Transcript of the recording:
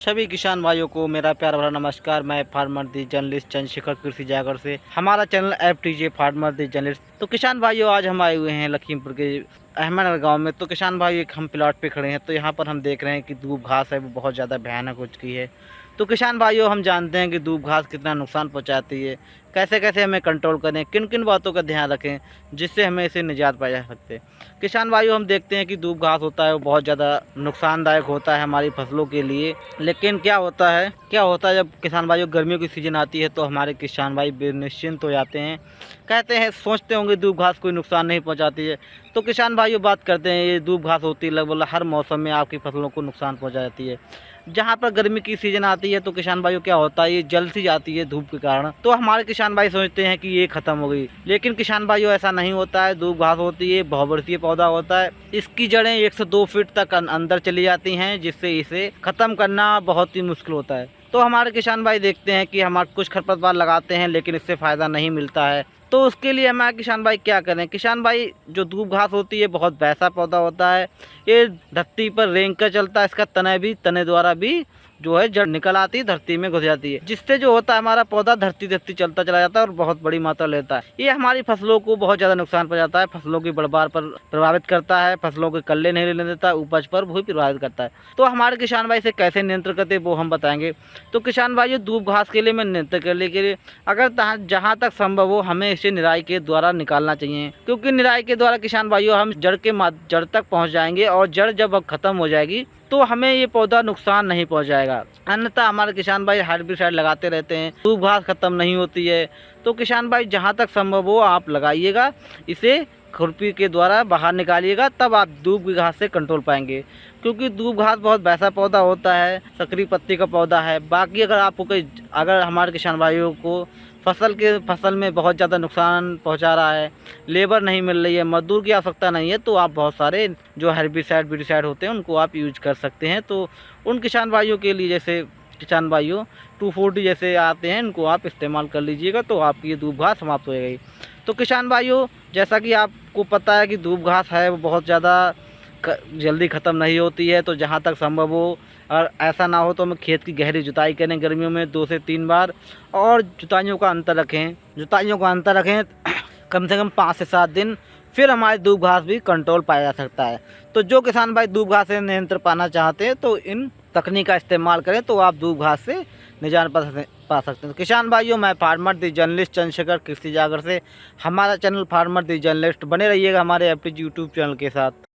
सभी किसान भाइयों को मेरा प्यार भरा नमस्कार। मैं फार्मर दी जर्नलिस्ट चंद्रशेखर कृषि जागर से, हमारा चैनल FTJ फार्मर दी जर्नलिस्ट। तो किसान भाइयों, आज हम आए हुए हैं लखीमपुर के अहमदनगर गांव में। तो किसान भाइयों, एक हम प्लॉट पे खड़े हैं। तो यहाँ पर हम देख रहे हैं कि दूब घास है वो बहुत ज़्यादा भयानक हो चुकी है। तो किसान भाइयों, हम जानते हैं कि दूब घास कितना नुकसान पहुँचाती है, कैसे कैसे हमें कंट्रोल करें, किन किन बातों का ध्यान रखें जिससे हमें इसे निजात पा जा सकते। किसान भाइयों, हम देखते हैं कि दूब घास होता है वो बहुत ज़्यादा नुकसानदायक होता है हमारी फसलों के लिए। लेकिन क्या होता है जब किसान भाइयों गर्मियों की सीज़न आती है तो हमारे किसान भाई बेनिश्चिंत हो जाते हैं। कहते हैं, सोचते होंगे दूब घास कोई नुकसान नहीं पहुंचाती है। तो किसान भाइयों बात करते हैं, ये दूब घास होती है लगभग हर मौसम में आपकी फसलों को नुकसान पहुंचा जाती है। जहाँ पर गर्मी की सीज़न आती है तो किसान भाइयों क्या होता है, ये जल सी जाती है धूप के कारण। तो हमारे किसान भाई सोचते हैं कि ये ख़त्म हो गई, लेकिन किसान भाइयों ऐसा नहीं होता है। दूब घास होती है, बहुवर्षीय पौधा होता है। इसकी जड़ें 1 से 2 फीट तक अंदर चली जाती हैं, जिससे इसे ख़त्म करना बहुत ही मुश्किल होता है। तो हमारे किसान भाई देखते हैं कि हमारे कुछ खरपतवार लगाते हैं लेकिन इससे फ़ायदा नहीं मिलता है। तो उसके लिए हमारे किसान भाई क्या करें। किसान भाई, जो दूब घास होती है बहुत वैसा पौधा होता है, ये धरती पर रेंग कर चलता है। इसका तने द्वारा भी जो है जड़ निकल आती है, धरती में घुस जाती है, जिससे जो होता है हमारा पौधा धरती चलता चला जाता है और बहुत बड़ी मात्रा लेता है। ये हमारी फसलों को बहुत ज़्यादा नुकसान पहुंचाता है, फसलों की बढ़वार पर प्रभावित करता है, फसलों के कल्ले नहीं लेने देता, उपज पर भी प्रभावित करता है। तो हमारे किसान भाई इसे कैसे नियंत्रण करते हैं वो हम बताएंगे। तो किसान भाई, दूब घास के लिए मैं नियंत्रण करने के लिए अगर जहाँ तक संभव हो हमें इसे निराई के द्वारा निकालना चाहिए, क्योंकि निराई के द्वारा किसान भाइयों हम जड़ तक पहुँच जाएंगे और जड़ जब ख़त्म हो जाएगी तो हमें ये पौधा नुकसान नहीं पहुंचाएगा। अन्यथा हमारे किसान भाई हार्बिसाइड लगाते रहते हैं, दूब घास खत्म नहीं होती है। तो किसान भाई, जहां तक संभव हो आप लगाइएगा, इसे खुरपी के द्वारा बाहर निकालिएगा, तब आप दूब की घास से कंट्रोल पाएंगे। क्योंकि दूब घास बहुत वैसा पौधा होता है, सकरी पत्ती का पौधा है। बाकी अगर हमारे किसान भाइयों को फसल में बहुत ज़्यादा नुकसान पहुंचा रहा है, लेबर नहीं मिल रही है, मजदूर की आवश्यकता नहीं है, तो आप बहुत सारे जो हेर्बिसाइड होते हैं उनको आप यूज कर सकते हैं। तो उन किसान भाइयों के लिए, जैसे किसान भाइयों 240 जैसे आते हैं, इनको आप इस्तेमाल कर लीजिएगा तो आपकी ये दूब घास समाप्त हो जाएगी। तो किसान भाइयों, जैसा कि आपको पता है कि दूब घास है वो बहुत ज़्यादा जल्दी ख़त्म नहीं होती है। तो जहाँ तक संभव हो, और ऐसा ना हो तो हम खेत की गहरी जुताई करें गर्मियों में 2 से 3 बार, और जुताइयों का अंतर रखें कम से कम 5 से 7 दिन, फिर हमारी दूब घास भी कंट्रोल पाया जा सकता है। तो जो किसान भाई दूब घास से नियंत्रण पाना चाहते हैं तो इन तकनीक का इस्तेमाल करें, तो आप दूब घास से निजात पा सकते हैं। तो किसान भाइयों, मैं फार्मर दी जर्नलिस्ट चंद्रशेखर कृषि जागर से, हमारा चैनल फार्मर दी जर्नलिस्ट, बने रहिएगा हमारे FTJ यूट्यूब चैनल के साथ।